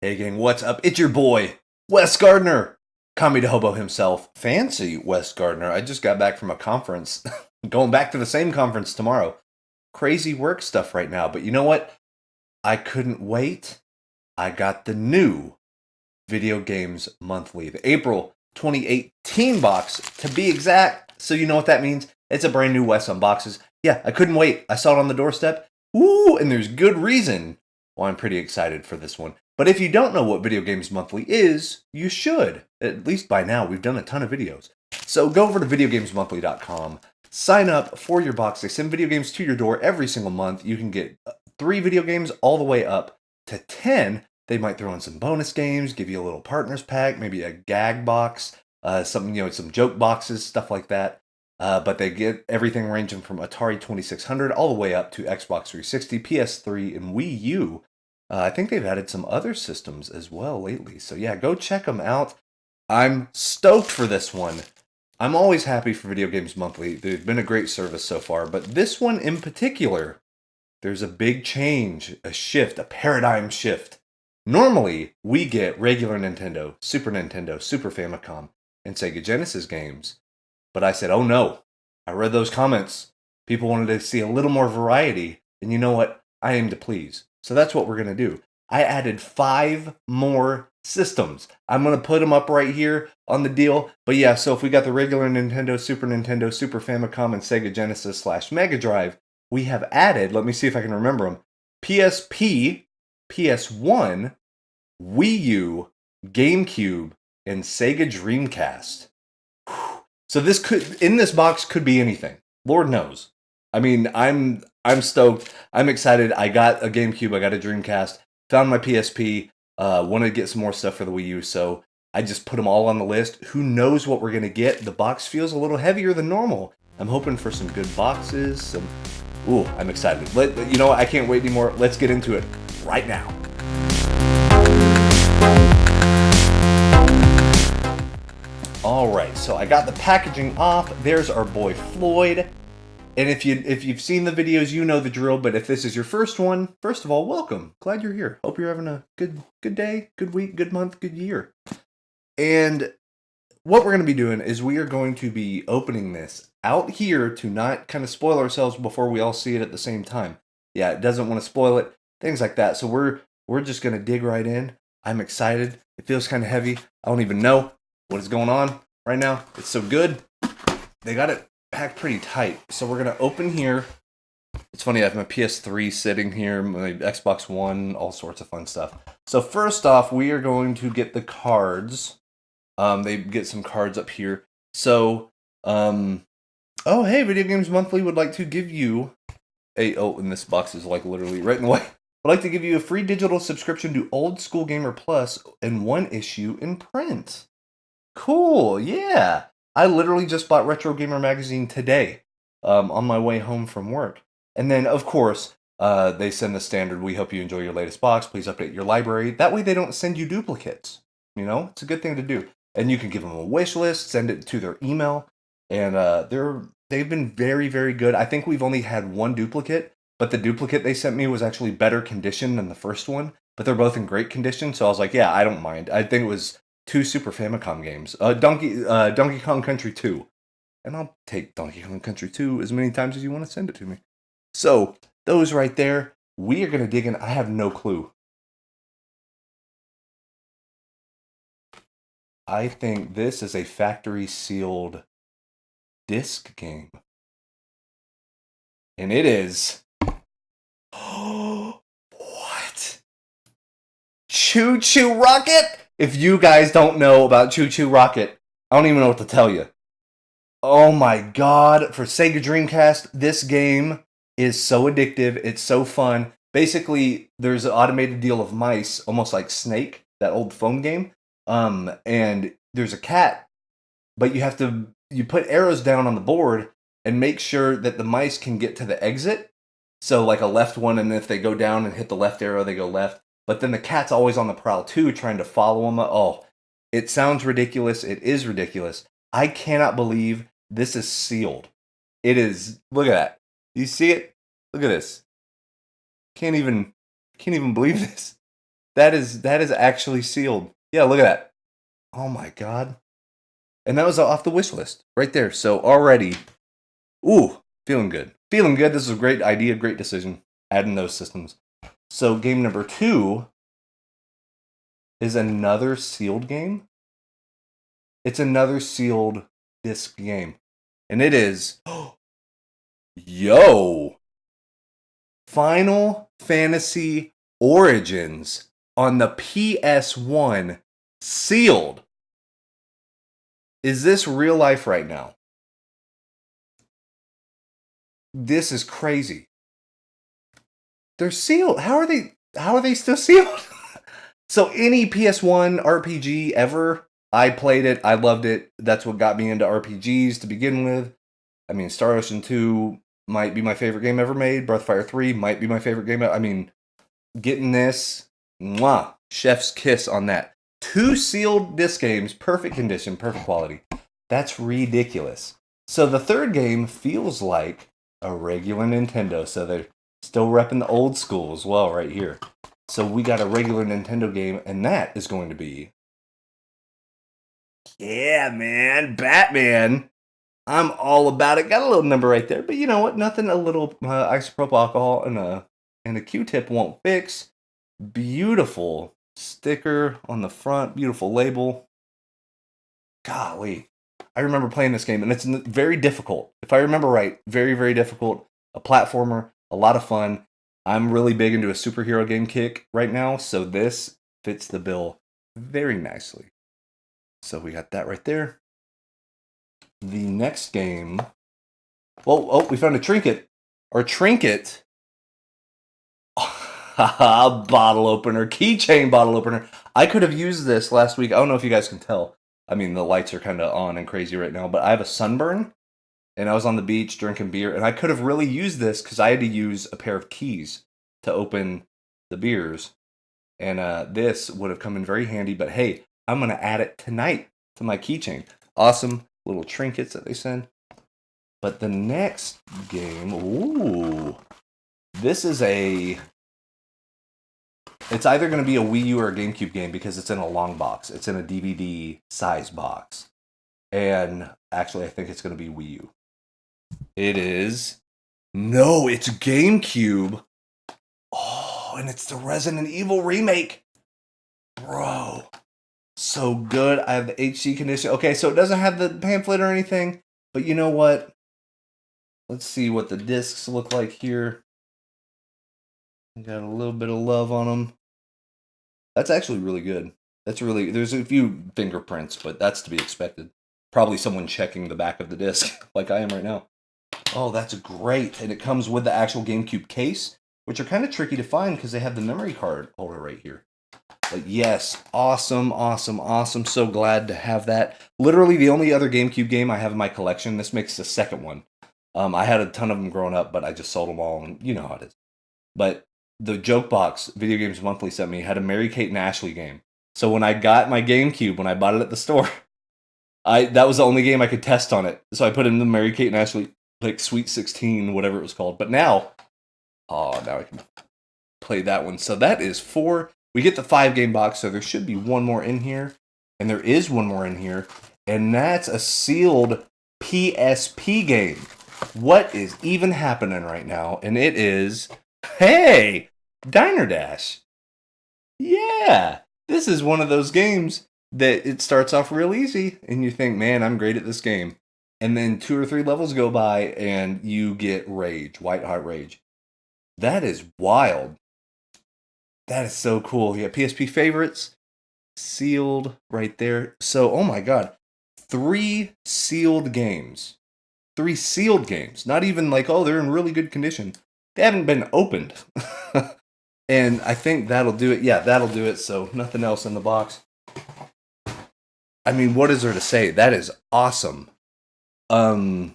Hey gang, what's up? It's your boy, Wes Gardner. Comedy to hobo himself. Fancy Wes Gardner. I just got back from a conference. Going back to the same conference tomorrow. Crazy work stuff right now, but you know what? I couldn't wait. I got the new Video Games Monthly, the April 2018 box to be exact. So you know what that means? It's a brand new Wes Unboxes. Yeah, I couldn't wait. I saw it on the doorstep. Ooh, and there's good reason why I'm pretty excited for this one. But if you don't know what Video Games Monthly is, you should. At least by now, we've done a ton of videos. So go over to videogamesmonthly.com, sign up for your box. They send video games to your door every single month. You can get 3 video games all the way up to 10. They might throw in some bonus games, give you a little partners pack, maybe a gag box, some joke boxes, stuff like that. But they get everything ranging from Atari 2600 all the way up to Xbox 360, PS3, and Wii U. I think they've added some other systems as well lately. So yeah, go check them out. I'm stoked for this one. I'm always happy for Video Games Monthly. They've been a great service so far, but this one in particular, there's a big change, a shift, a paradigm shift. Normally, we get regular Nintendo, Super Famicom, and Sega Genesis games. But I said, oh no, I read those comments. People wanted to see a little more variety, and you know what? I aim to please. So that's what we're going to do. I added 5 more systems. I'm going to put them up right here on the deal. But yeah, so if we got the regular Nintendo, Super Famicom, and Sega Genesis / Mega Drive, we have added, let me see if I can remember them, PSP, PS1, Wii U, GameCube, and Sega Dreamcast. So this could, in this box, could be anything. Lord knows. I mean, I'm stoked. I'm excited. I got a GameCube. I got a Dreamcast. Found my PSP. Wanted to get some more stuff for the Wii U, so I just put them all on the list. Who knows what we're gonna get? The box feels a little heavier than normal. I'm hoping for some good boxes. Ooh, I'm excited. You know what? I can't wait anymore. Let's get into it right now. All right, so I got the packaging off. There's our boy Floyd. And if you've seen the videos, you know the drill. But if this is your first one, first of all, welcome. Glad you're here. Hope you're having a good day, good week, good month, good year. And what we're going to be doing is we are going to be opening this out here to not kind of spoil ourselves before we all see it at the same time. Yeah, it doesn't want to spoil it, things like that. So we're just going to dig right in. I'm excited. It feels kind of heavy. I don't even know what is going on right now. It's so good. They got it packed pretty tight. So we're going to open here. It's funny, I have my PS3 sitting here, my Xbox One, all sorts of fun stuff. So first off, we are going to get the cards. They get some cards up here. So, oh hey, Video Games Monthly would like to give you and this box is like literally right in the way. I'd like to give you a free digital subscription to Old School Gamer Plus and 1 issue in print. Cool, yeah. I literally just bought Retro Gamer Magazine today on my way home from work. And then, of course, they send the standard, we hope you enjoy your latest box. Please update your library. That way they don't send you duplicates. You know, it's a good thing to do. And you can give them a wish list, send it to their email. And they've been very, very good. I think we've only had 1 duplicate, but the duplicate they sent me was actually better condition than the first one. But they're both in great condition, so I was like, yeah, I don't mind. I think it was 2 Super Famicom games. Donkey Kong Country 2. And I'll take Donkey Kong Country 2 as many times as you want to send it to me. So, those right there, we are going to dig in. I have no clue. I think this is a factory sealed disc game. And it is... What? Choo Choo Rocket? If you guys don't know about Choo Choo Rocket, I don't even know what to tell you. Oh my god, for Sega Dreamcast, this game is so addictive, it's so fun. Basically, there's an automated deal of mice, almost like Snake, that old phone game. And there's a cat, but you put arrows down on the board and make sure that the mice can get to the exit. So like a left one, and if they go down and hit the left arrow, they go left. But then the cat's always on the prowl too, trying to follow them. Oh, it sounds ridiculous. It is ridiculous. I cannot believe this is sealed. It is. Look at that. You see it? Look at this. Can't even believe this. That is actually sealed. Yeah, look at that. Oh my god. And that was off the wish list right there. So already, ooh, feeling good. Feeling good. This is a great idea, great decision. Adding those systems. So game number 2 is another sealed game. It's another sealed disc game. And it is yo, Final Fantasy Origins on the PS1 sealed. Is this real life right now? This is crazy. They're sealed. How are they still sealed? So any PS1 RPG ever, I played it, I loved it. That's what got me into RPGs to begin with. I mean, Star Ocean 2 might be my favorite game ever made. Breath of Fire 3 might be my favorite game. I mean, getting this, mwah, chef's kiss on that. 2 sealed disc games, perfect condition, perfect quality. That's ridiculous. So the third game feels like a regular Nintendo. So they're still repping the old school as well right here. So we got a regular Nintendo game, and that is going to be... Yeah, man, Batman. I'm all about it. Got a little number right there, but you know what? Nothing a little isopropyl alcohol and a Q-tip won't fix. Beautiful sticker on the front. Beautiful label. Golly. I remember playing this game, and it's very difficult. If I remember right, very, very difficult. A platformer, a lot of fun. I'm really big into a superhero game kick right now, so this fits the bill very nicely. So we got that right there. The next game... Oh, we found a trinket. Our trinket... bottle opener. Keychain bottle opener. I could have used this last week. I don't know if you guys can tell. I mean, the lights are kind of on and crazy right now, but I have a sunburn, and I was on the beach drinking beer, and I could have really used this because I had to use a pair of keys to open the beers, and this would have come in very handy, but hey, I'm going to add it tonight to my keychain. Awesome little trinkets that they send. But the next game, ooh, this is it's either going to be a Wii U or a GameCube game because it's in a long box. It's in a DVD size box. And actually, I think it's going to be Wii U. It is... No, it's GameCube. Oh, and it's the Resident Evil remake. Bro. So good. I have the HD condition. Okay, so it doesn't have the pamphlet or anything. But you know what? Let's see what the discs look like here. Got a little bit of love on them. That's actually really good. There's a few fingerprints, but that's to be expected. Probably someone checking the back of the disc, like I am right now. Oh, that's great. And it comes with the actual GameCube case, which are kind of tricky to find because they have the memory card holder right here. But yes, awesome, awesome, awesome. So glad to have that. Literally the only other GameCube game I have in my collection. This makes the second one. I had a ton of them growing up, but I just sold them all, and you know how it is. But the Joke Box Video Games Monthly sent me had a Mary-Kate and Ashley game. So when I got my GameCube, when I bought it at the store, that was the only game I could test on it. So I put in the Mary-Kate and Ashley, like Sweet 16, whatever it was called. But now I can play that one. So that is 4. We get the 5-game box, so there should be one more in here. And there is one more in here. And that's a sealed PSP game. What is even happening right now? And it is... Hey, Diner Dash. Yeah, this is one of those games that it starts off real easy, and you think, man, I'm great at this game. And then 2 or 3 levels go by, and you get rage, white hot rage. That is wild. That is so cool. Yeah, PSP favorites, sealed right there. So, oh my god, 3 sealed games. 3 sealed games. Not even like, oh, they're in really good condition. They haven't been opened. And I think that'll do it. Yeah, that'll do it. So nothing else in the box. I mean, what is there to say? That is awesome. I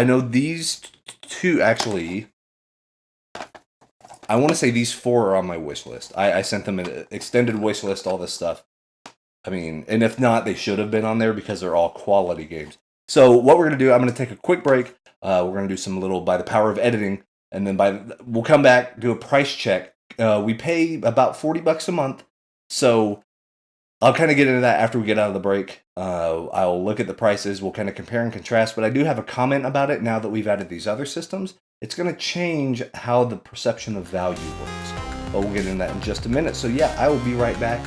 know these 2, actually, I want to say these 4 are on my wish list. I sent them an extended wish list, all this stuff. I mean, and if not, they should have been on there because they're all quality games. So what we're going to do, I'm going to take a quick break. We're going to do some little by the power of editing. And then we'll come back, do a price check. We pay about $40 a month So I'll kind of get into that after we get out of the break. I'll look at the prices. We'll kind of compare and contrast. But I do have a comment about it now that we've added these other systems. It's going to change how the perception of value works. But we'll get into that in just a minute. So yeah, I will be right back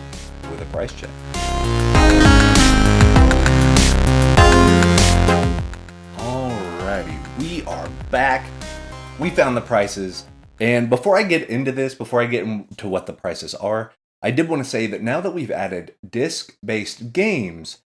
with a price check. Alrighty, we are back. We found the prices. And before I get into this, before I get into what the prices are, I did want to say that now that we've added disc-based games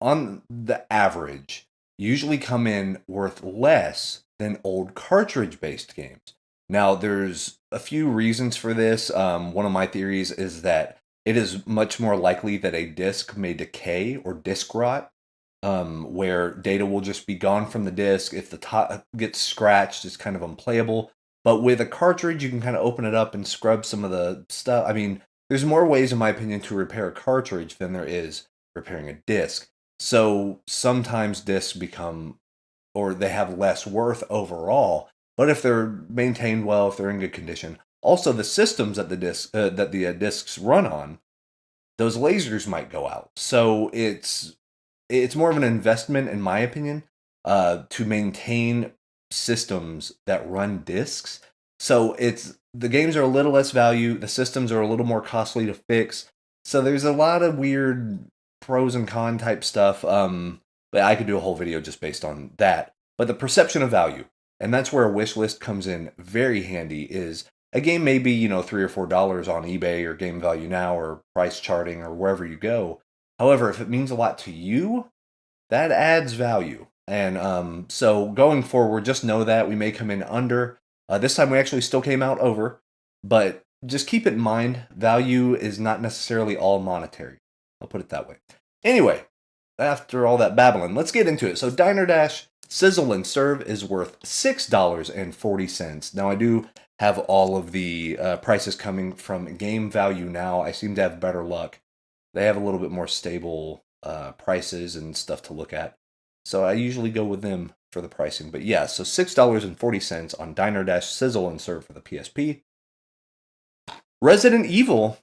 on the average usually come in worth less than old cartridge-based games. Now, there's a few reasons for this. One of my theories is that it is much more likely that a disc may decay or disc rot, where data will just be gone from the disc. If the top gets scratched, it's kind of unplayable. But with a cartridge, you can kind of open it up and scrub some of the stuff. I mean, there's more ways, in my opinion, to repair a cartridge than there is repairing a disc. So sometimes discs become, or they have less worth overall. But if they're maintained well, if they're in good condition, also the systems that the discs run on, those lasers might go out. So it's more of an investment, in my opinion, to maintain systems that run discs. So the games are a little less value, the systems are a little more costly to fix. So there's a lot of weird pros and con type stuff. But I could do a whole video just based on that. But the perception of value, and that's where a wish list comes in very handy, is a game may be, $3 or $4 on eBay or Game Value Now or price charting or wherever you go. However, if it means a lot to you, that adds value. And so going forward, just know that we may come in under. This time we actually still came out over, but just keep it in mind, value is not necessarily all monetary. I'll put it that way. Anyway, after all that babbling, let's get into it. So Diner Dash Sizzle and Serve is worth $6.40. Now I do have all of the prices coming from Game Value Now. I seem to have better luck. They have a little bit more stable prices and stuff to look at. So I usually go with them for the pricing. But yeah, so $6.40 on Diner Dash Sizzle and Serve for the PSP. Resident Evil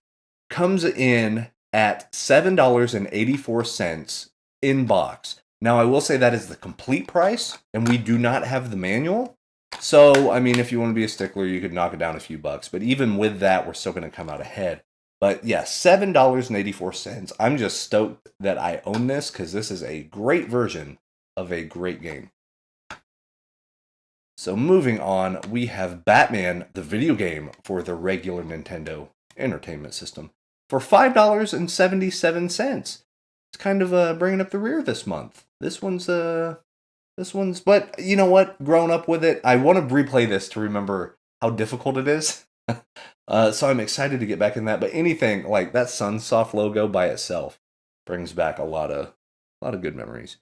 comes in at $7.84 in box. Now I will say that is the complete price, and we do not have the manual. So, I mean, if you want to be a stickler, you could knock it down a few bucks. But even with that, we're still going to come out ahead. But yeah, $7.84. I'm just stoked that I own this because this is a great version of a great game. So moving on, we have Batman, the video game for the regular Nintendo Entertainment System for $5.77. It's kind of bringing up the rear this month. This one's, but you know what? Growing up with it, I want to replay this to remember how difficult it is. So I'm excited to get back in that. But anything like that Sunsoft logo by itself brings back a lot of good memories.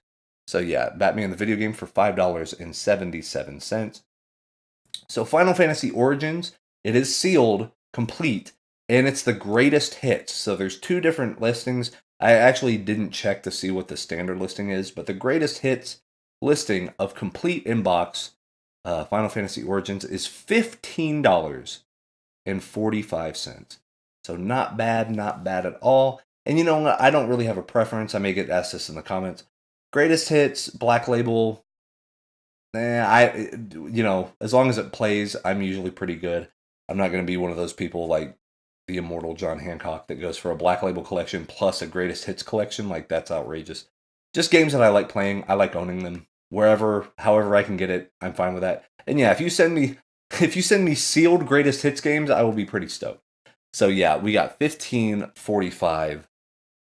So yeah, Batman the video game for $5.77. So Final Fantasy Origins, it is sealed, complete, and it's the greatest hits. So there's two different listings. I actually didn't check to see what the standard listing is, but the greatest hits listing of complete inbox Final Fantasy Origins is $15.45. So not bad at all. And you know what? I don't really have a preference. I may get asked this in the comments. Greatest hits, Black Label. As long as it plays, I'm usually pretty good. I'm not going to be one of those people like the immortal John Hancock that goes for a Black Label collection plus a greatest hits collection. Like, that's outrageous. Just games that I like playing. I like owning them. However I can get it, I'm fine with that. And yeah, if you send me sealed greatest hits games, I will be pretty stoked. So yeah, we got $15.45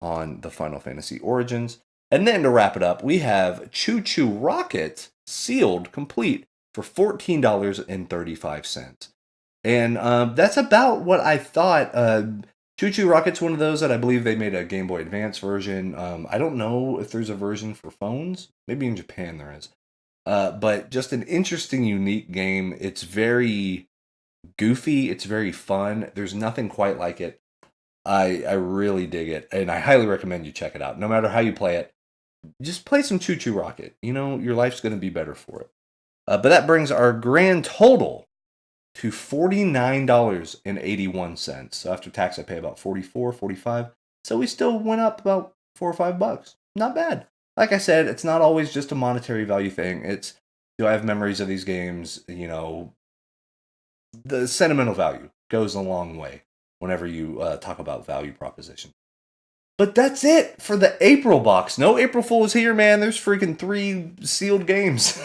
on the Final Fantasy Origins. And then to wrap it up, we have Choo Choo Rocket sealed complete for $14.35. And that's about what I thought. Choo Choo Rocket's one of those that I believe they made a Game Boy Advance version. I don't know if there's a version for phones. Maybe in Japan there is. But just an interesting, unique game. It's very goofy. It's very fun. There's nothing quite like it. I really dig it, and I highly recommend you check it out. No matter how you play it, just play some Choo Choo Rocket. Your life's going to be better for it. But that brings our grand total to $49.81. So after tax, I pay about $44, $45. So we still went up about $4 or $5. Not bad. Like I said, it's not always just a monetary value thing. It's, do I have memories of these games? You know, the sentimental value goes a long way whenever you talk about value proposition. But that's it for the April box. No April Fool's here, man. There's freaking 3 sealed games.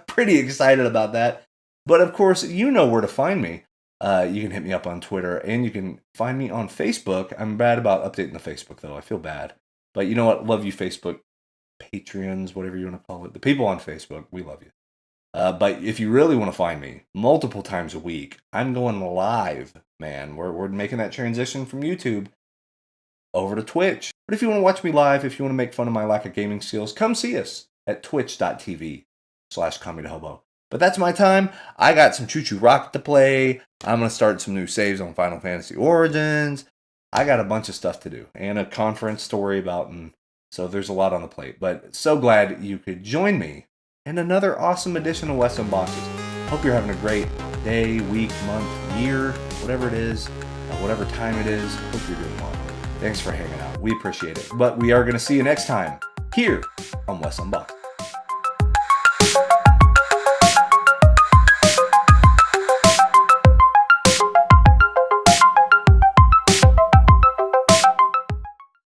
Pretty excited about that. But of course, you know where to find me. You can hit me up on Twitter, and you can find me on Facebook. I'm bad about updating the Facebook, though. I feel bad. But you know what? Love you, Facebook Patreons, whatever you want to call it. The people on Facebook, we love you. But if you really want to find me multiple times a week, I'm going live, man. We're making that transition from YouTube over to Twitch. But if you want to watch me live, if you want to make fun of my lack of gaming skills, come see us at twitch.tv/ComedyToHobo. But that's my time. I got some Choo Choo Rocket to play. I'm going to start some new saves on Final Fantasy Origins. I got a bunch of stuff to do and a conference to worry about. And so there's a lot on the plate. But so glad you could join me in another awesome edition of Wes Unboxes. Hope you're having a great day, week, month, year, whatever it is, whatever time it is. Hope you're doing well. Thanks for hanging out. We appreciate it. But we are going to see you next time here on Wes Unboxes.